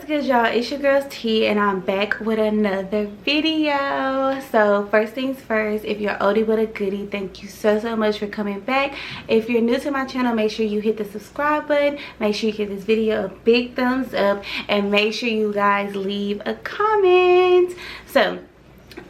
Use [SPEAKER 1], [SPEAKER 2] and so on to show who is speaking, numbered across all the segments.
[SPEAKER 1] What's good, y'all? It's your girls T, and I'm back with another video. So first things first, if you're oldie but a goodie, thank you so much for coming back. If you're new to my channel, make sure you hit the subscribe button, make sure you give this video a big thumbs up, and make sure you guys leave a comment. So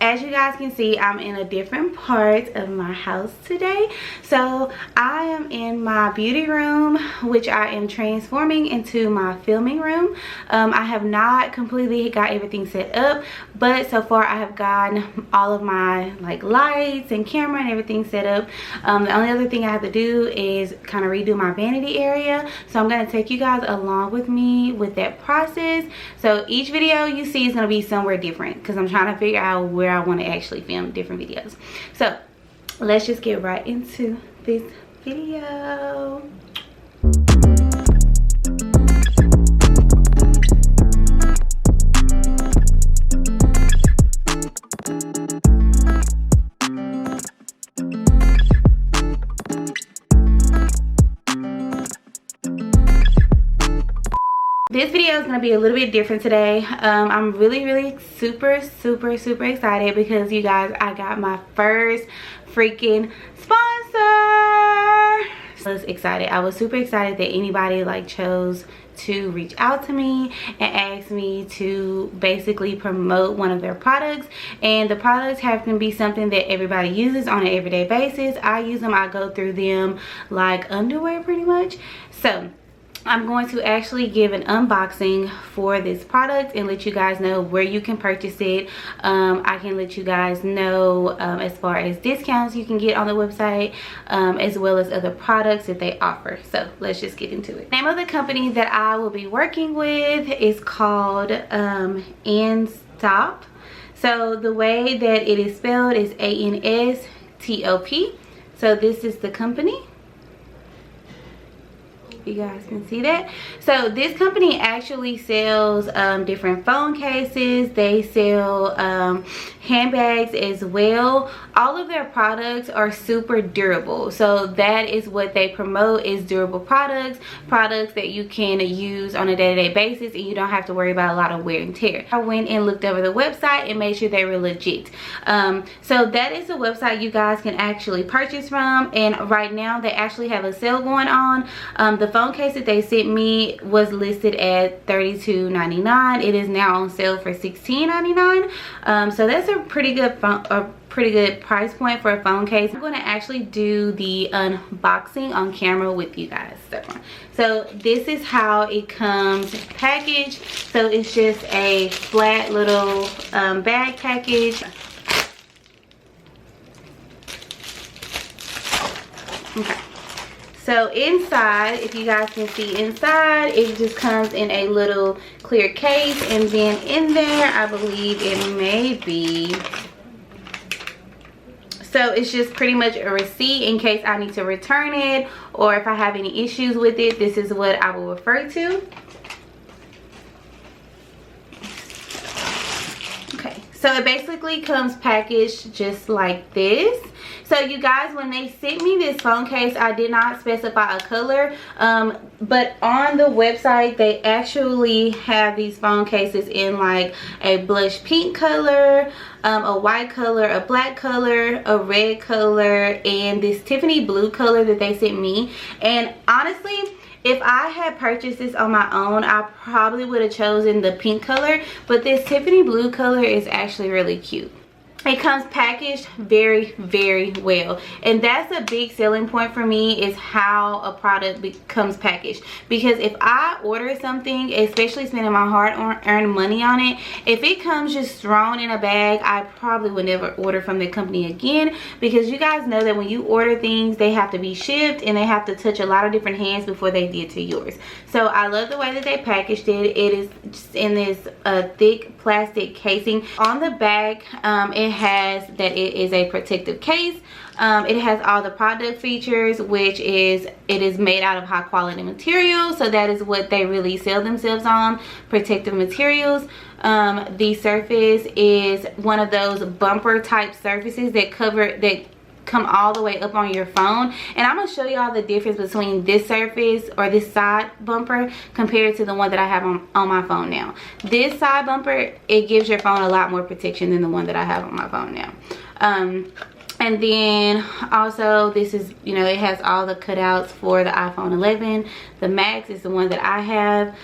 [SPEAKER 1] as you guys can see, I'm in a different part of my house today. So I am in my beauty room, which I am transforming into my filming room. I have not completely got everything set up, but so far I have gotten all of my lights and camera and everything set up. The only other thing I have to do is kind of redo my vanity area. So I'm going to take you guys along with me with that process. So each video you see is going to be somewhere different because I'm trying to figure out where I want to actually film different videos. So let's just get right into this video. This video is going to be a little bit different today. I'm really super excited because you guys, I got my first freaking sponsor. I was excited. I was super excited that anybody chose to reach out to me and ask me to basically promote one of their products. And the products have to be something that everybody uses on an everyday basis. I use them, I go through them like underwear pretty much. So I'm going to actually give an unboxing for this product and let you guys know where you can purchase it. I can let you guys know as far as discounts you can get on the website, as well as other products that they offer. So let's just get into it. The name of the company that I will be working with is called Anstop. So the way that it is spelled is A-N-S-T-O-P. So this is the company. You guys can see that. So this company actually sells different phone cases. They sell handbags as well. All of their products are super durable. So that is what they promote, is durable products that you can use on a day-to-day basis and you don't have to worry about a lot of wear and tear. I went and looked over the website and made sure they were legit. So that is the website you guys can actually purchase from, and right now they actually have a sale going on. The phone case that they sent me was listed at $32.99. It is now on sale for $16.99. So that's a pretty good price point for a phone case. I'm going to actually do the unboxing on camera with you guys. So this is how it comes packaged. So it's just a flat little bag package. Okay. So inside, if you guys can see inside, it just comes in a little clear case, and then in there, I believe it may be, so it's just pretty much a receipt in case I need to return it, or if I have any issues with it, this is what I will refer to. Okay, so it basically comes packaged just like this. So you guys, when they sent me this phone case, I did not specify a color, but on the website they actually have these phone cases in like a blush pink color, a white color, a black color, a red color, and this Tiffany blue color that they sent me. And honestly, if I had purchased this on my own, I probably would have chosen the pink color, but this Tiffany blue color is actually really cute. It comes packaged very well, and that's a big selling point for me, is how a product becomes packaged. Because if I order something, especially spending my hard-earned money on it, if it comes just thrown in a bag, I probably would never order from the company again, because you guys know that when you order things, they have to be shipped and they have to touch a lot of different hands before they get to yours. So I love the way that they packaged it. It is just in this thick plastic casing. On the back, it has that it is a protective case. It has all the product features, which is, it is made out of high quality material. So that is what they really sell themselves on, protective materials. The surface is one of those bumper type surfaces that come all the way up on your phone. And I'm going to show y'all the difference between this surface or this side bumper compared to the one that I have on my phone now. This side bumper, it gives your phone a lot more protection than the one that I have on my phone now. And then also this is, you know, it has all the cutouts for the iPhone 11. The Max is the one that I have.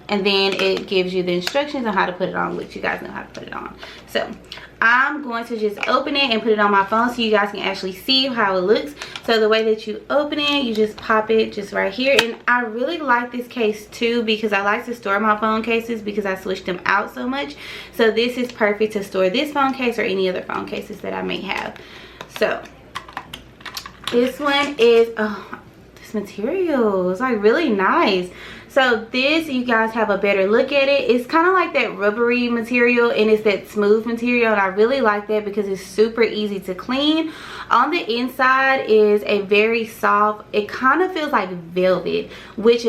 [SPEAKER 1] And then it gives you the instructions on how to put it on, which you guys know how to put it on. So I'm going to just open it and put it on my phone so you guys can actually see how it looks. So the way that you open it, you just pop it just right here. And I really like this case too, because I like to store my phone cases because I switched them out so much. So this is perfect to store this phone case or any other phone cases that I may have. So this one is, oh, this material is like really nice. So this, you guys have a better look at it. It's kind of like that rubbery material, and it's that smooth material, and I really like that because it's super easy to clean. On the inside is a very soft, it kind of feels like velvet, which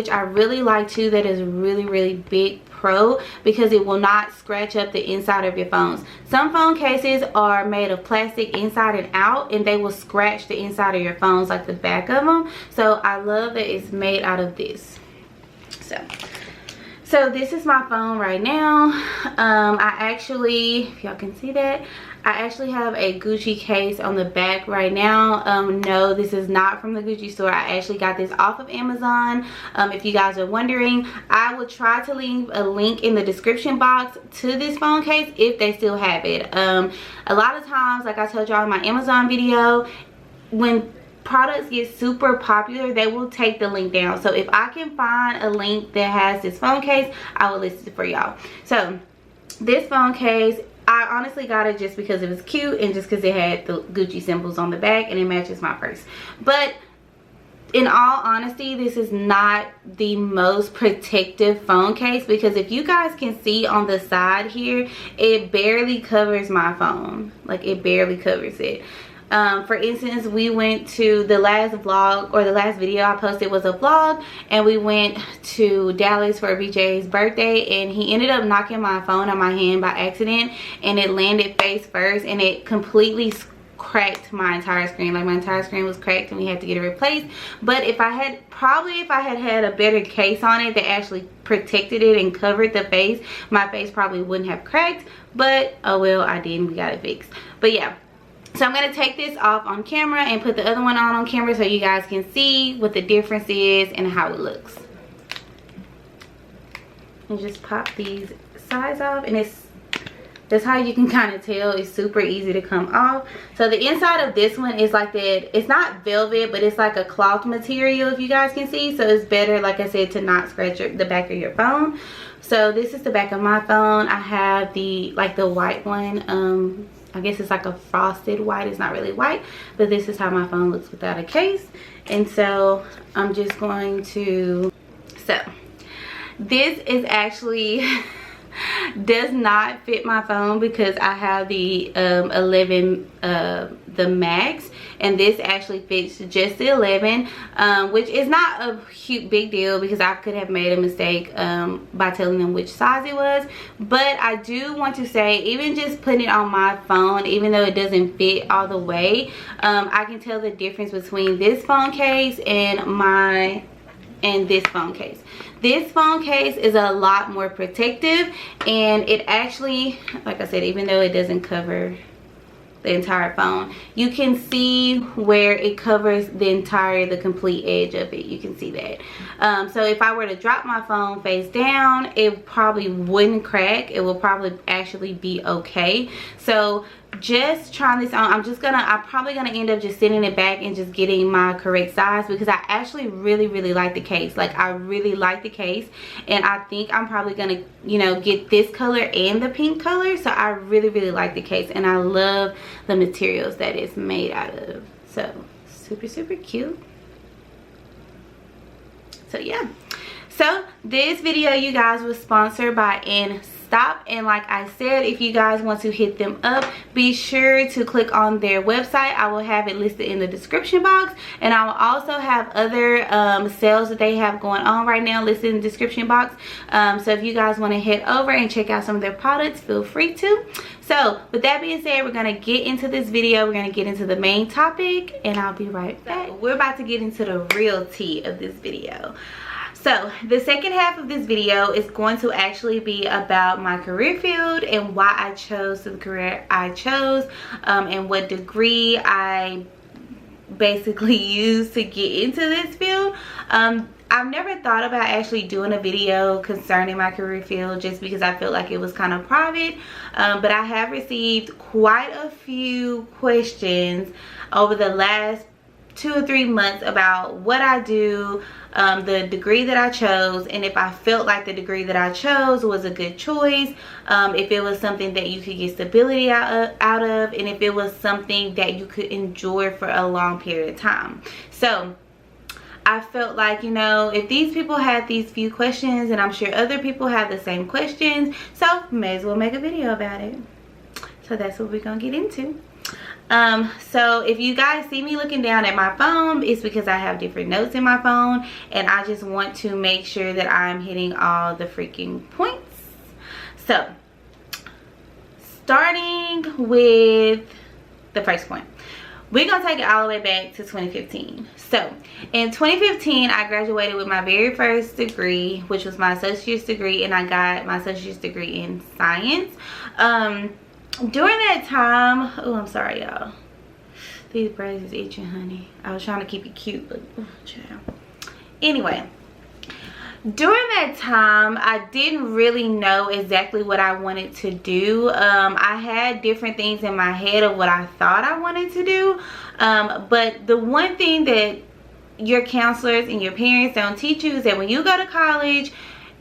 [SPEAKER 1] I really like too. That is really big pro, because it will not scratch up the inside of your phones. Some phone cases are made of plastic inside and out, and they will scratch the inside of your phones, like the back of them. So I love that it's made out of this. So this is my phone right now. I actually, if y'all can see that, I actually have a Gucci case on the back right now. No, this is not from the Gucci store. I actually got this off of Amazon. If you guys are wondering, I will try to leave a link in the description box to this phone case if they still have it. A lot of times, like I told y'all in my Amazon video, when products get super popular, they will take the link down. So if I can find a link that has this phone case, I will list it for y'all. So this phone case, I honestly got it just because it was cute and just because it had the Gucci symbols on the back and it matches my purse. But in all honesty, this is not the most protective phone case, because if you guys can see on the side here, it barely covers my phone. Like, it barely covers it. For instance, we went to the last vlog, or the last video I posted was a vlog, and we went to Dallas for BJ's birthday, and he ended up knocking my phone on my hand by accident, and it landed face first, and it completely cracked my entire screen. Like, my entire screen was cracked and we had to get it replaced. But if I had had a better case on it that actually protected it and covered the face, my face probably wouldn't have cracked. But oh well, I didn't. We got it fixed. But yeah, so I'm going to take this off on camera and put the other one on camera so you guys can see what the difference is and how it looks. And just pop these sides off, and that's how you can kind of tell it's super easy to come off. So the inside of this one is like that, it's not velvet, but it's like a cloth material, if you guys can see. So it's better, like I said, to not scratch the back of your phone. So this is the back of my phone. I have the white one. I guess it's like a frosted white. It's not really white, but this is how my phone looks without a case. And so I'm just going to, so this is actually does not fit my phone because I have the 11, the Max, and this actually fits just the 11, which is not a huge big deal because I could have made a mistake by telling them which size it was. But I do want to say, even just putting it on my phone, even though it doesn't fit all the way, I can tell the difference between this phone case and this phone case. This phone case is a lot more protective, and it actually, like I said, even though it doesn't cover the entire phone, you can see where it covers the complete edge of it. You can see that. So if I were to drop my phone face down, it probably wouldn't crack. It will probably actually be okay. So just trying this on, I'm probably gonna end up just sending it back and just getting my correct size, because I actually really like the case. Like, I really like the case, and I think I'm probably gonna, you know, get this color and the pink color. So I really like the case, and I love the materials that it's made out of. So super cute. So yeah, so this video, you guys, was sponsored by Anstop. Anstop. And like I said, if you guys want to hit them up, be sure to click on their website. I will have it listed in the description box, and I will also have other sales that they have going on right now listed in the description box. So if you guys want to head over and check out some of their products, feel free to. So with that being said, we're going to get into this video. We're going to get into the main topic, and I'll be right back. We're about to get into the real tea of this video. So the second half of this video is going to actually be about my career field and why I chose the career I chose, and what degree I basically used to get into this field. I've never thought about actually doing a video concerning my career field just because I felt like it was kind of private, but I have received quite a few questions over the last 2 or 3 months about what I do, the degree that I chose, and if I felt like the degree that I chose was a good choice, if it was something that you could get stability out of, and if it was something that you could enjoy for a long period of time. So I felt like, you know, if these people had these few questions, and I'm sure other people have the same questions, so may as well make a video about it. So that's what we're gonna get into. So if you guys see me looking down at my phone, it's because I have different notes in my phone, and I just want to make sure that I'm hitting all the freaking points. So starting with the first point, we're gonna take it all the way back to 2015. So in 2015, I graduated with my very first degree, which was my associate's degree, and I got my associate's degree in science. During that time, oh, I'm sorry, y'all. These braids is itching, honey. I was trying to keep it cute, but oh, child. Anyway, during that time, I didn't really know exactly what I wanted to do. I had different things in my head of what I thought I wanted to do, but the one thing that your counselors and your parents don't teach you is that when you go to college,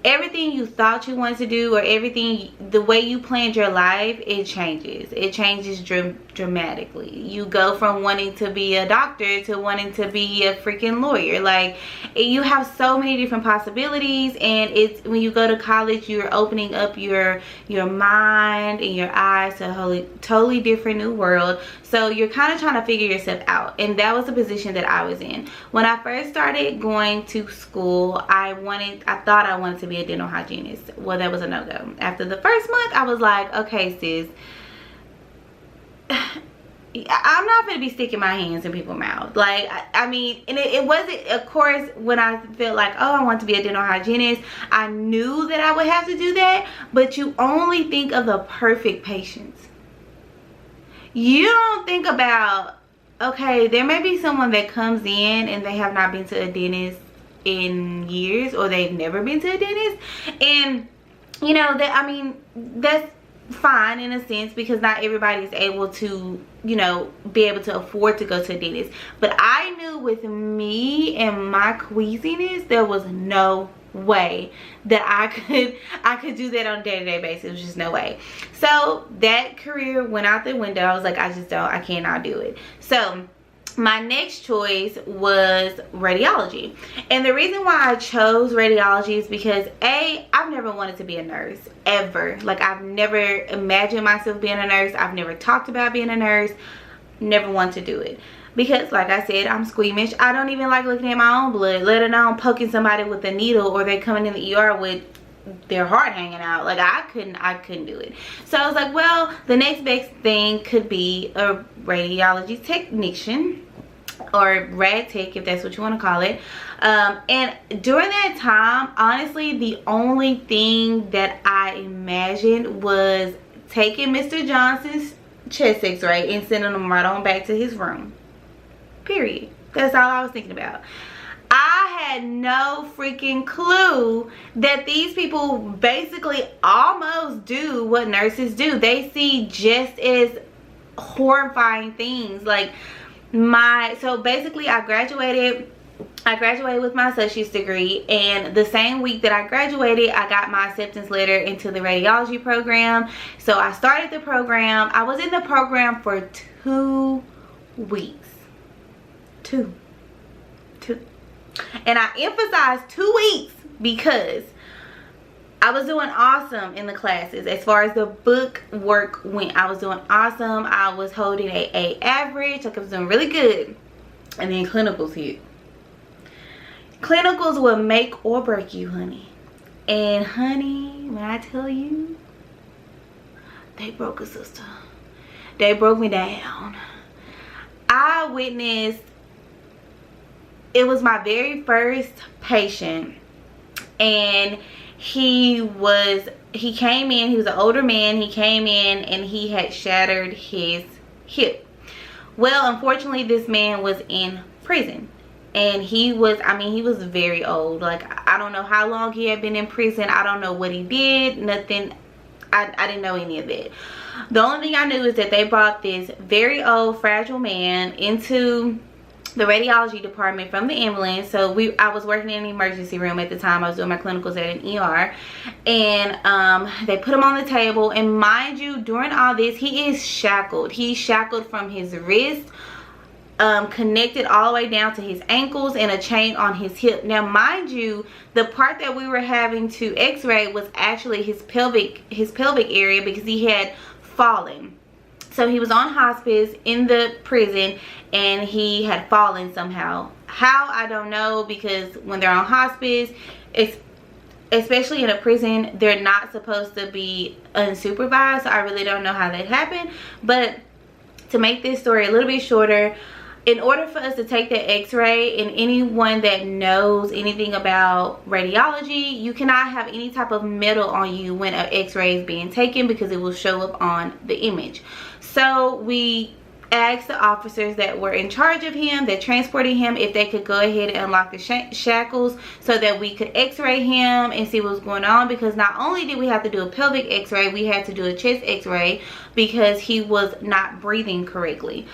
[SPEAKER 1] everything you thought you wanted to do, or everything, the way you planned your life, it changes. It changes dramatically. You go from wanting to be a doctor to wanting to be a freaking lawyer. Like, you have so many different possibilities, and it's when you go to college, you're opening up your mind and your eyes to a totally different new world. So you're kind of trying to figure yourself out, and that was the position that I was in. When I first started going to school, I thought I wanted to be a dental hygienist. Well, that was a no-go. After the first month, I was like, okay, sis, I'm not gonna be sticking my hands in people's mouths. Like, I mean, and it wasn't, of course, when I felt like, oh, I want to be a dental hygienist, I knew that I would have to do that, but you only think of the perfect patients. You don't think about, okay, there may be someone that comes in and they have not been to a dentist in years, or they've never been to a dentist, and you know that, I mean, that's fine in a sense, because not everybody is able to, you know, be able to afford to go to a dentist. But I knew with me and my queasiness, there was no way that I could do that on a day-to-day basis. It was just no way. So that career went out the window. I was like, I cannot do it. So my next choice was radiology, and the reason why I chose radiology is because I've never wanted to be a nurse ever. Like, I've never imagined myself being a nurse. I've never talked about being a nurse. Never wanted to do it because, like I said, I'm squeamish. I don't even like looking at my own blood, let alone poking somebody with a needle, or they coming in the ER with their heart hanging out. Like, I couldn't do it. So I was like, well, the next best thing could be a radiology technician, or rad tech, if that's what you want to call it. And during that time, honestly, the only thing that I imagined was taking Mr. Johnson's chest x-ray and sending him right on back to his room. Period. That's all I was thinking about. I had no freaking clue that these people basically almost do what nurses do. They see just as horrifying things. Like, so basically I graduated with my associate's degree, and the same week that I graduated, I got my acceptance letter into the radiology program. So I started the program. I was in the program for 2 weeks. Two. And I emphasize 2 weeks because I was doing awesome in the classes. As far as the book work went, I was doing awesome. I was holding a average. Like I was doing really good. And then clinicals hit. Clinicals will make or break you, honey. And honey, when I tell you, they broke a sister. They broke me down. I witnessed, it was my very first patient, and he came in, he was an older man, he came in and he had shattered his hip. Well, unfortunately, this man was in prison. And he was, I mean, he was very old. Like, I don't know how long he had been in prison. I don't know what he did. Nothing. I didn't know any of that. The only thing I knew is that they brought this very old, fragile man into the radiology department from the ambulance. So I was working in an emergency room at the time. I was doing my clinicals at an ER. And they put him on the table. And mind you, during all this, he is shackled. He's shackled from his wrist, connected all the way down to his ankles, and a chain on his hip. Now mind you, the part that we were having to x-ray was actually his pelvic area, because he had fallen. So he was on hospice in the prison and he had fallen somehow. How, I don't know, because when they're on hospice, especially in a prison, they're not supposed to be unsupervised. So I really don't know how that happened. But to make this story a little bit shorter, in order for us to take that x-ray, and anyone that knows anything about radiology, you cannot have any type of metal on you when an x-ray is being taken, because it will show up on the image. So we asked the officers that were in charge of him, that transported him, if they could go ahead and unlock the shackles so that we could x-ray him and see what was going on. Because not only did we have to do a pelvic x-ray, we had to do a chest x-ray, because he was not breathing correctly.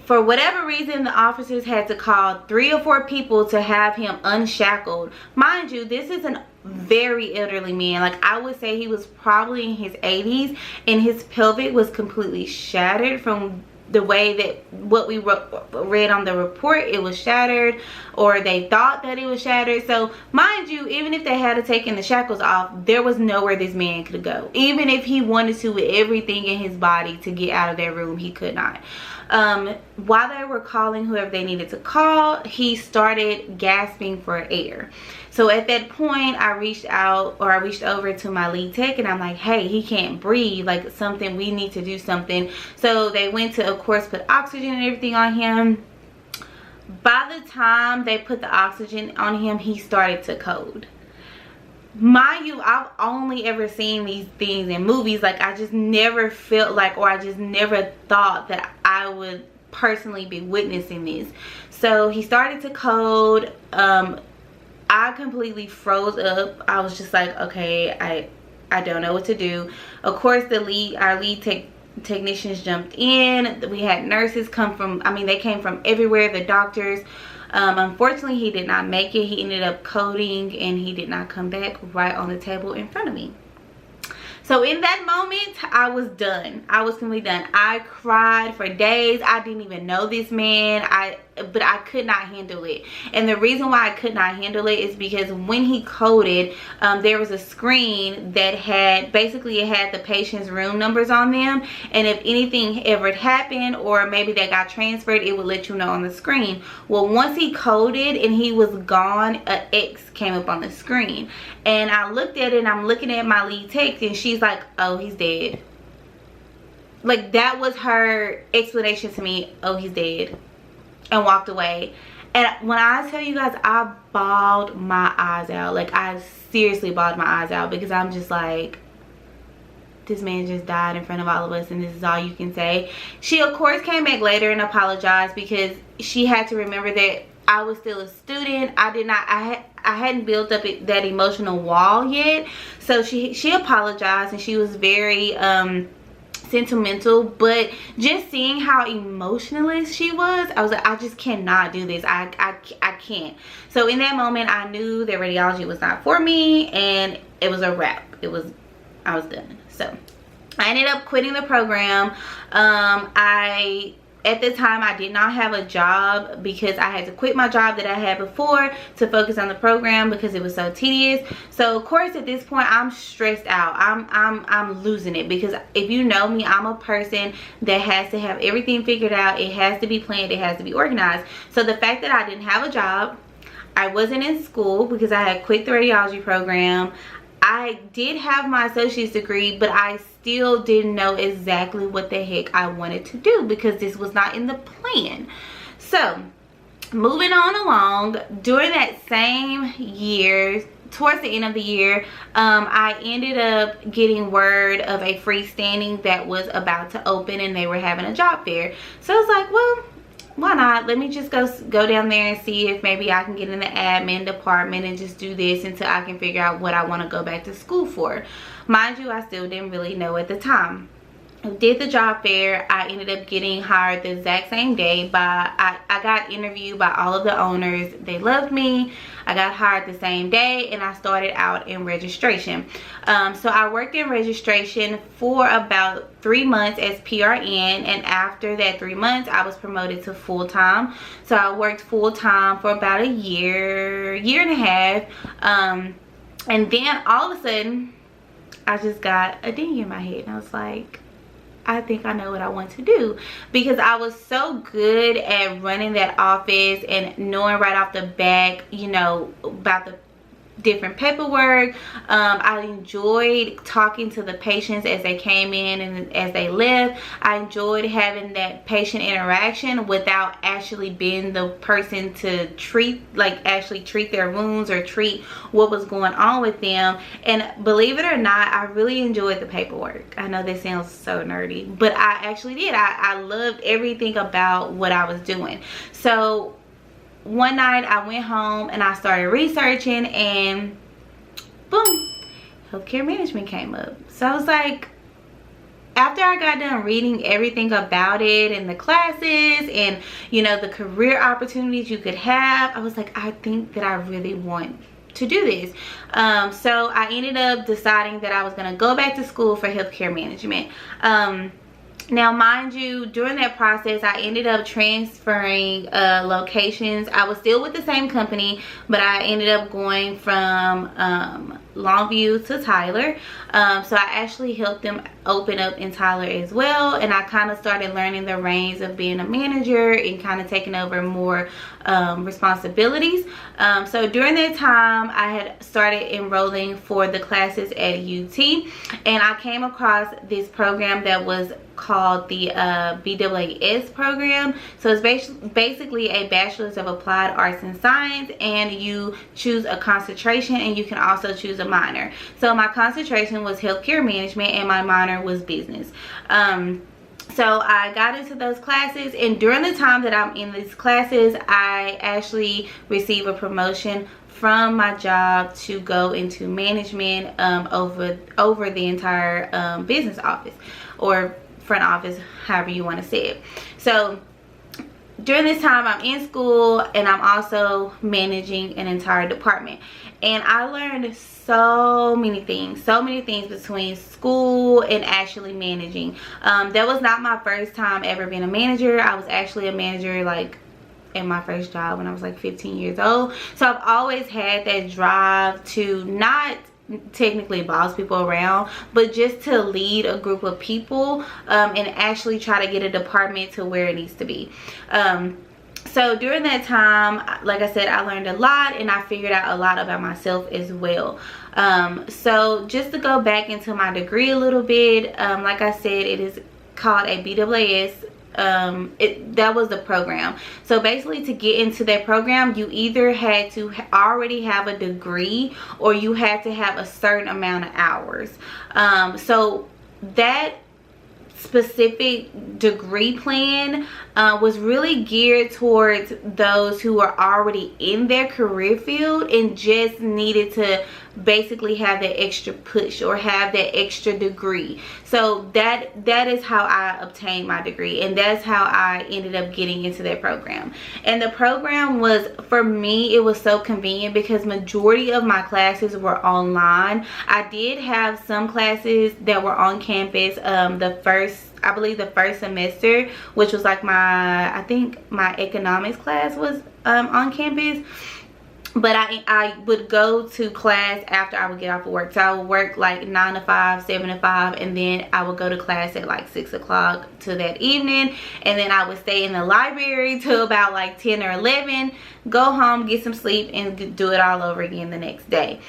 [SPEAKER 1] For whatever reason, the officers had to call 3 or 4 people to have him unshackled. Mind you, this is a very elderly man. Like, I would say he was probably in his 80s, and his pelvic was completely shattered from the way that what we read on the report. It was shattered, or they thought that it was shattered. So mind you, even if they had taken the shackles off, there was nowhere this man could go. Even if he wanted to, with everything in his body to get out of that room, he could not. While they were calling whoever they needed to call, he started gasping for air. So at that point, I reached over to my lead tech, and I'm like, hey, he can't breathe, like something, we need to do something. So they went to, of course, put oxygen and everything on him. By the time they put the oxygen on him, he started to code. Mind you, I've only ever seen these things in movies. Like, I just never felt like, or I just never thought that I would personally be witnessing this. So he started to code. I completely froze up. I was just like, okay, I don't know what to do. Of course, our lead technicians jumped in. We had nurses come from, I mean, they came from everywhere, the doctors. Unfortunately, he did not make it. He ended up coding, and he did not come back right on the table in front of me. So in that moment, I was done. I was completely done. I cried for days. I didn't even know this man. But I could not handle it. And the reason why I could not handle it is because when he coded, there was a screen that had, basically it had the patient's room numbers on them. And if anything ever happened, or maybe they got transferred, it would let you know on the screen. Well, once he coded and he was gone, an X came up on the screen. And I looked at it, and I'm looking at my lead tech, and she's like, oh, he's dead. Like, that was her explanation to me. Oh, he's dead. And walked away. And when I tell you guys, I bawled my eyes out. Like, I seriously bawled my eyes out, because I'm just like, this man just died in front of all of us, and this is all you can say. She, of course, came back later and apologized, because she had to remember that I was still a student. I hadn't built up that emotional wall yet. So she apologized, and she was very sentimental. But just seeing how emotionless she was, I was like, I just cannot do this. I can't. So in that moment, I knew that radiology was not for me, and it was a wrap. I was done. So I ended up quitting the program. I at the time I did not have a job because I had to quit my job that I had before to focus on the program because it was so tedious. So of course at this point I'm stressed out. I'm losing it, because if you know me, I'm a person that has to have everything figured out. It has to be planned, it has to be organized. So the fact that I didn't have a job, I wasn't in school because I had quit the radiology program, I did have my associate's degree, but I still didn't know exactly what the heck I wanted to do because this was not in the plan. So moving on along, during that same year, towards the end of the year, I ended up getting word of a freestanding that was about to open, and they were having a job fair. So I was like, well, why not? Let me just go down there and see if maybe I can get in the admin department and just do this until I can figure out what I want to go back to school for. Mind you, I still didn't really know at the time. I did the job fair. I ended up getting hired the exact same day I got interviewed by all of the owners. They loved me. I got hired the same day, and I started out in registration. So I worked in registration for about 3 months as PRN, and after that 3 months I was promoted to full-time. So I worked full-time for about a year and a half, and then all of a sudden I just got a ding in my head, and I was like, I think I know what I want to do, because I was so good at running that office and knowing right off the bat, you know, about the different paperwork. I enjoyed talking to the patients as they came in and as they left. I enjoyed having that patient interaction without actually being the person to actually treat their wounds or treat what was going on with them. And believe it or not, I really enjoyed the paperwork. I know that sounds so nerdy, but I actually did. I loved everything about what I was doing. So one night I went home and I started researching, and boom, healthcare management came up. So I was like, after I got done reading everything about it and the classes and, you know, the career opportunities you could have, I was like, I think that I really want to do this. So I ended up deciding that I was going to go back to school for healthcare management. Now, mind you, during that process, I ended up transferring locations. I was still with the same company, but I ended up going from Longview to Tyler. So I actually helped them open up in Tyler as well, and I kind of started learning the reins of being a manager and kind of taking over more responsibilities. So during that time, I had started enrolling for the classes at UT, and I came across this program that was called the BAAS program. So it's basically a bachelor's of applied arts and science, and you choose a concentration and you can also choose a minor. So my concentration was healthcare management and my minor was business. So I got into those classes, and during the time that I'm in these classes, I actually received a promotion from my job to go into management over the entire business office, or front office, however you want to say it. So during this time, I'm in school and I'm also managing an entire department, and I learned so many things between school and actually managing. That was not my first time ever being a manager. I was actually a manager like in my first job when I was like 15 years old. So I've always had that drive to not technically boss people around, but just to lead a group of people and actually try to get a department to where it needs to be. So during that time, like I said, I learned a lot, and I figured out a lot about myself as well. So just to go back into my degree a little bit, like I said, it is called a BAAS. That was the program. So basically, to get into that program, you either had to already have a degree or you had to have a certain amount of hours. So that specific degree plan was really geared towards those who are already in their career field and just needed to basically have that extra push or have that extra degree. So that is how I obtained my degree, and that's how I ended up getting into that program. And the program was, for me, it was so convenient because majority of my classes were online. I did have some classes that were on campus. The first I believe the first semester, which was like I think my economics class was on campus. But I would go to class after I would get off of work. So I would work like 9 to 5, 7 to 5, and then I would go to class at like 6 o'clock to that evening. And then I would stay in the library till about like 10 or 11, go home, get some sleep, and do it all over again the next day.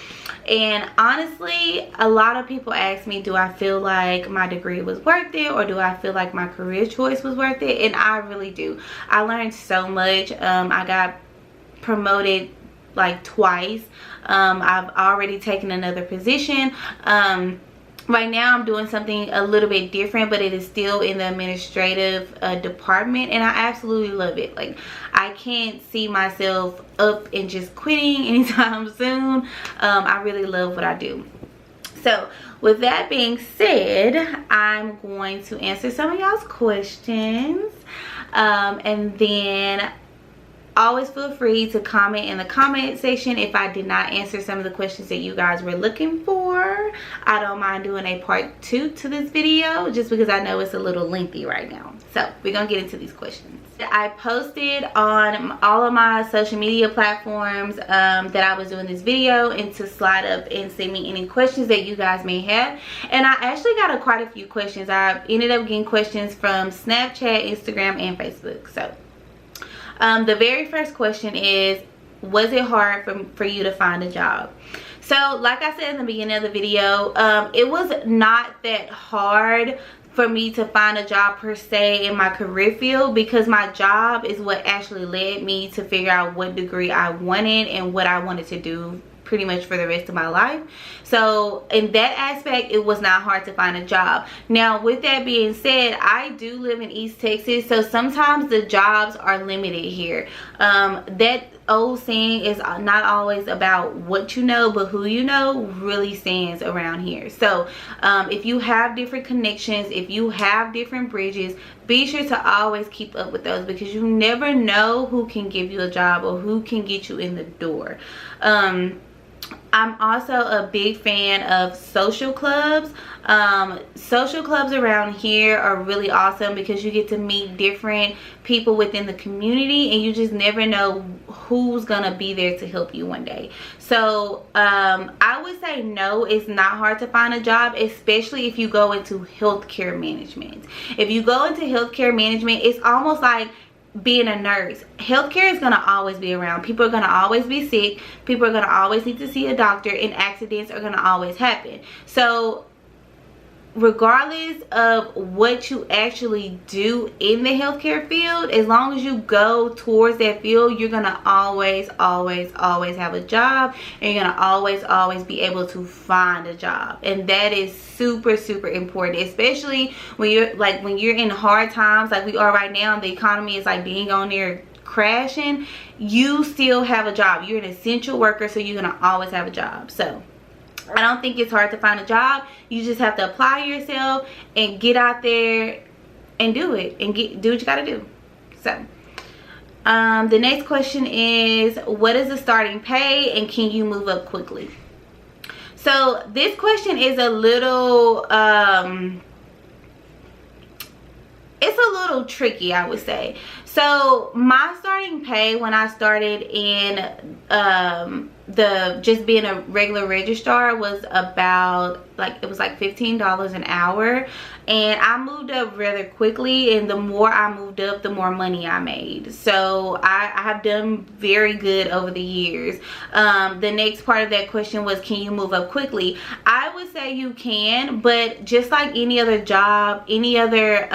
[SPEAKER 1] And honestly, a lot of people ask me, do I feel like my degree was worth it, or do I feel like my career choice was worth it? And I really do. I learned so much. I got promoted like twice. I've already taken another position. Right now I'm doing something a little bit different, but it is still in the administrative department, and I absolutely love it. Like, I can't see myself up and just quitting anytime soon. I really love what I do. So with that being said, I'm going to answer some of y'all's questions, and then always feel free to comment in the comment section if I did not answer some of the questions that you guys were looking for. I don't mind doing a part 2 to this video, just because I know it's a little lengthy right now. So we're gonna get into these questions. I posted on all of my social media platforms that I was doing this video, and to slide up and send me any questions that you guys may have. And I actually got quite a few questions. I ended up getting questions from Snapchat, Instagram, and Facebook. So the very first question is, was it hard for you to find a job? So like I said in the beginning of the video, it was not that hard for me to find a job per se in my career field, because my job is what actually led me to figure out what degree I wanted and what I wanted to do pretty much for the rest of my life. So in that aspect, it was not hard to find a job. Now with that being said, I do live in East Texas, so sometimes the jobs are limited here. That old saying is not always about what you know, but who you know really stands around here. So if you have different connections, if you have different bridges, be sure to always keep up with those, because you never know who can give you a job or who can get you in the door. I'm also a big fan of social clubs. Social clubs around here are really awesome, because you get to meet different people within the community, and you just never know who's gonna be there to help you one day. So I would say no, it's not hard to find a job, especially if you go into healthcare management. If you go into healthcare management, it's almost like being a nurse. Healthcare is going to always be around. People are going to always be sick. People are going to always need to see a doctor, and accidents are going to always happen. So regardless of what you actually do in the healthcare field, as long as you go towards that field, you're gonna always have a job, and you're gonna always be able to find a job. And that is super important, especially when you're in hard times like we are right now, and the economy is like being on there crashing. You still have a job. You're an essential worker, so you're gonna always have a job. So I don't think it's hard to find a job. You just have to apply yourself and get out there and do it, and do what you gotta do. So the next question is, what is the starting pay, and can you move up quickly? So this question is a little it's a little tricky, I would say. So my starting pay when I started in just being a regular registrar was about it was like $15 an hour, and I moved up rather quickly, and the more I moved up, the more money I made. So I have done very good over the years. The next part of that question was, can you move up quickly? I would say you can, but just like any other job, any other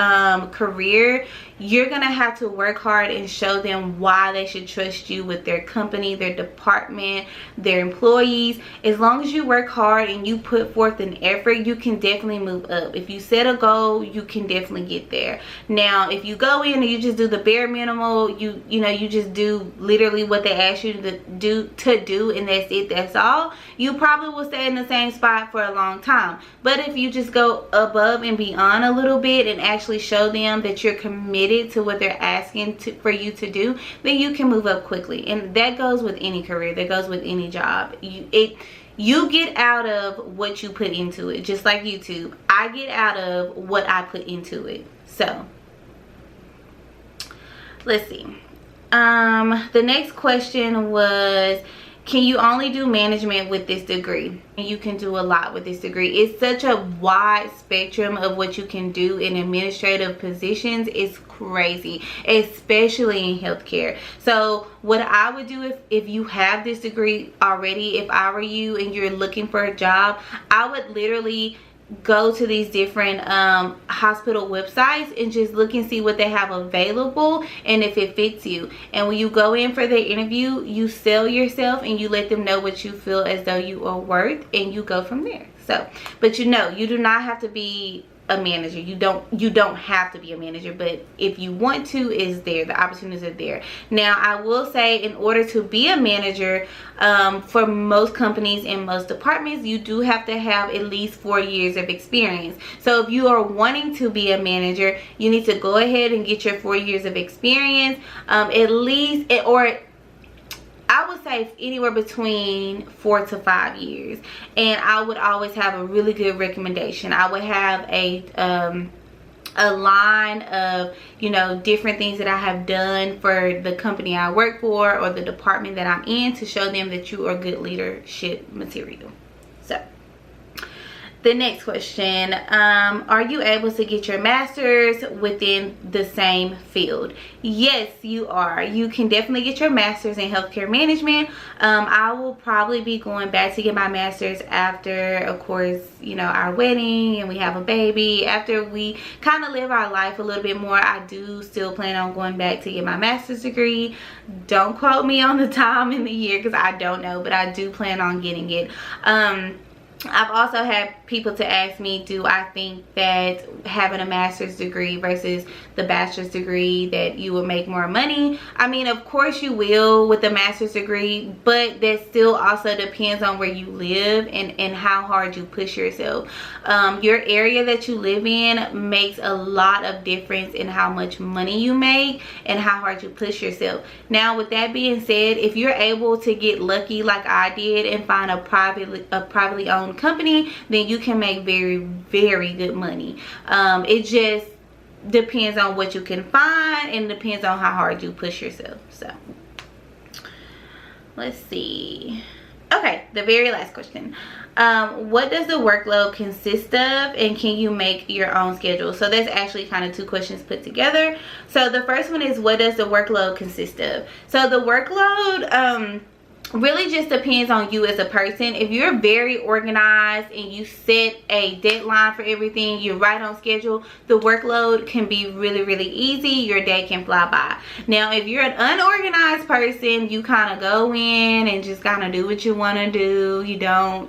[SPEAKER 1] career, you're gonna have to work hard and show them why they should trust you with their company, their department, their employees. As long as you work hard and you put forth an effort, you can definitely move up. If you set a goal, you can definitely get there. Now if you go in and you just do the bare minimal, you just do literally what they ask you to do, and that's it, that's all, you probably will stay in the same spot for a long time. But if you just go above and beyond a little bit and actually show them that you're committed to what they're asking for you to do, then you can move up quickly. And that goes with any career, that goes with any job. You get out of what you put into it, just like YouTube. I get out of what I put into it. So let's see. The next question was, can you only do management with this degree? You can do a lot with this degree. It's such a wide spectrum of what you can do in administrative positions. It's crazy, especially in healthcare. So what I would do if you have this degree already, if I were you and you're looking for a job, I would literally go to these different hospital websites and just look and see what they have available and if it fits you. And when you go in for the interview, you sell yourself and you let them know what you feel as though you are worth, and you go from there. So, but you know, you do not have to be a manager. You don't have to be a manager, but if you want to, is there, the opportunities are there. Now I will say, in order to be a manager, for most companies and most departments, you do have to have at least 4 years of experience. So if you are wanting to be a manager, you need to go ahead and get your 4 years of experience, at least, or I would say anywhere between 4 to 5 years. And I would always have a really good recommendation. I would have a line of, you know, different things that I have done for the company I work for or the department that I'm in, to show them that you are good leadership material. So the next question, are you able to get your master's within the same field? Yes, you are. You can definitely get your master's in healthcare management. I will probably be going back to get my master's after, of course, you know, our wedding and we have a baby. After we kind of live our life a little bit more, I do still plan on going back to get my master's degree. Don't quote me on the time and the year because I don't know, but I do plan on getting it. I've also had people to ask me, do I think that having a master's degree versus the bachelor's degree, that you will make more money? I mean, of course you will with the master's degree, but that still also depends on where you live and how hard you push yourself. Your area that you live in makes a lot of difference in how much money you make and how hard you push yourself. Now, with that being said, if you're able to get lucky like I did and find a privately owned company, then you can make very, very good money. It just depends on what you can find and depends on how hard you push yourself. So let's see. Okay, the very last question. What does the workload consist of, and can you make your own schedule? So that's actually kind of two questions put together. So the first one is, what does the workload consist of? So the workload really just depends on you as a person. If you're very organized and you set a deadline for everything, you're right on schedule, the workload can be really, really easy. Your day can fly by. Now, if you're an unorganized person, you kind of go in and just kind of do what you want to do. You don't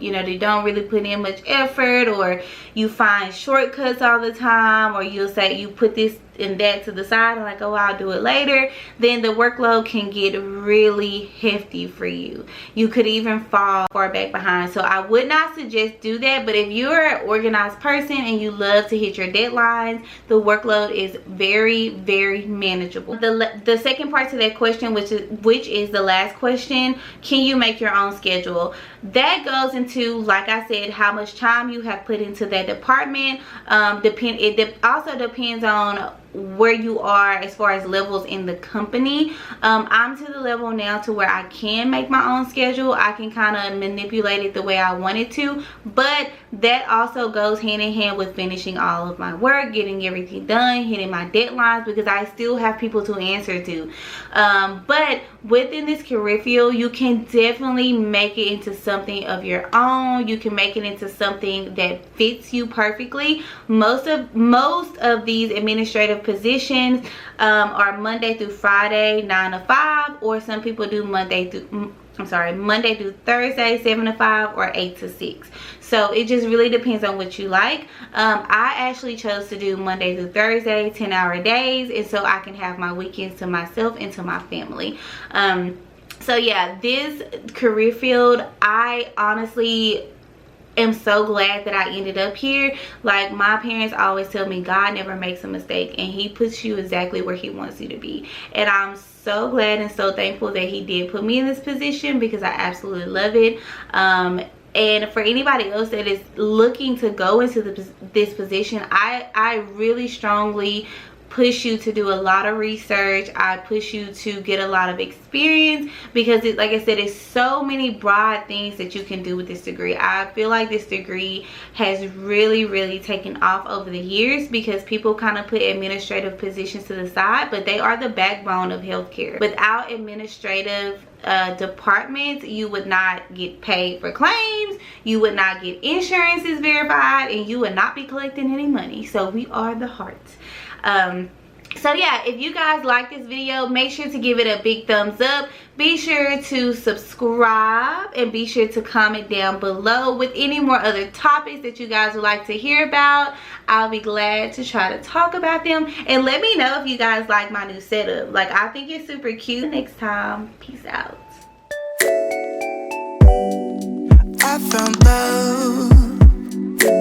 [SPEAKER 1] really put in much effort, or you find shortcuts all the time, or you'll say you put this and that to the side and like, oh, I'll do it later. Then the workload can get really hefty for you. You could even fall far back behind. So I would not suggest do that. But if you're an organized person and you love to hit your deadlines, the workload is very, very manageable. The second part to that question, which is the last question, can you make your own schedule? That goes into, like I said, how much time you have put into that department. It also depends on where you are as far as levels in the company. I'm to the level now to where I can make my own schedule. I can kind of manipulate it the way I want it to, but that also goes hand in hand with finishing all of my work, getting everything done, hitting my deadlines, because I still have people to answer to. But within this career field, you can definitely make it into something of your own. You can make it into something that fits you perfectly. Most of these administrative positions are Monday through Friday 9 to 5, or some people do Monday through Thursday 7 to 5 or 8 to 6. So it just really depends on what you like. I actually chose to do Monday through Thursday 10-hour days, and so I can have my weekends to myself and to my family. So yeah, this career field, I honestly am so glad that I ended up here. Like, my parents always tell me God never makes a mistake, and he puts you exactly where he wants you to be. And I'm so glad and so thankful that he did put me in this position, because I absolutely love it. And for anybody else that is looking to go into this position, I really strongly push you to do a lot of research. I push you to get a lot of experience, because like I said, it's so many broad things that you can do with this degree. I feel like this degree has really taken off over the years, because people kind of put administrative positions to the side, but they are the backbone of healthcare. Without administrative departments, you would not get paid for claims, you would not get insurances verified, and you would not be collecting any money. So we are the heart. So yeah, if you guys like this video, make sure to give it a big thumbs up. Be sure to subscribe, and be sure to comment down below with any more other topics that you guys would like to hear about. I'll be glad to try to talk about them, and let me know if you guys like my new setup. Like, I think it's super cute. Next time, peace out. I found love.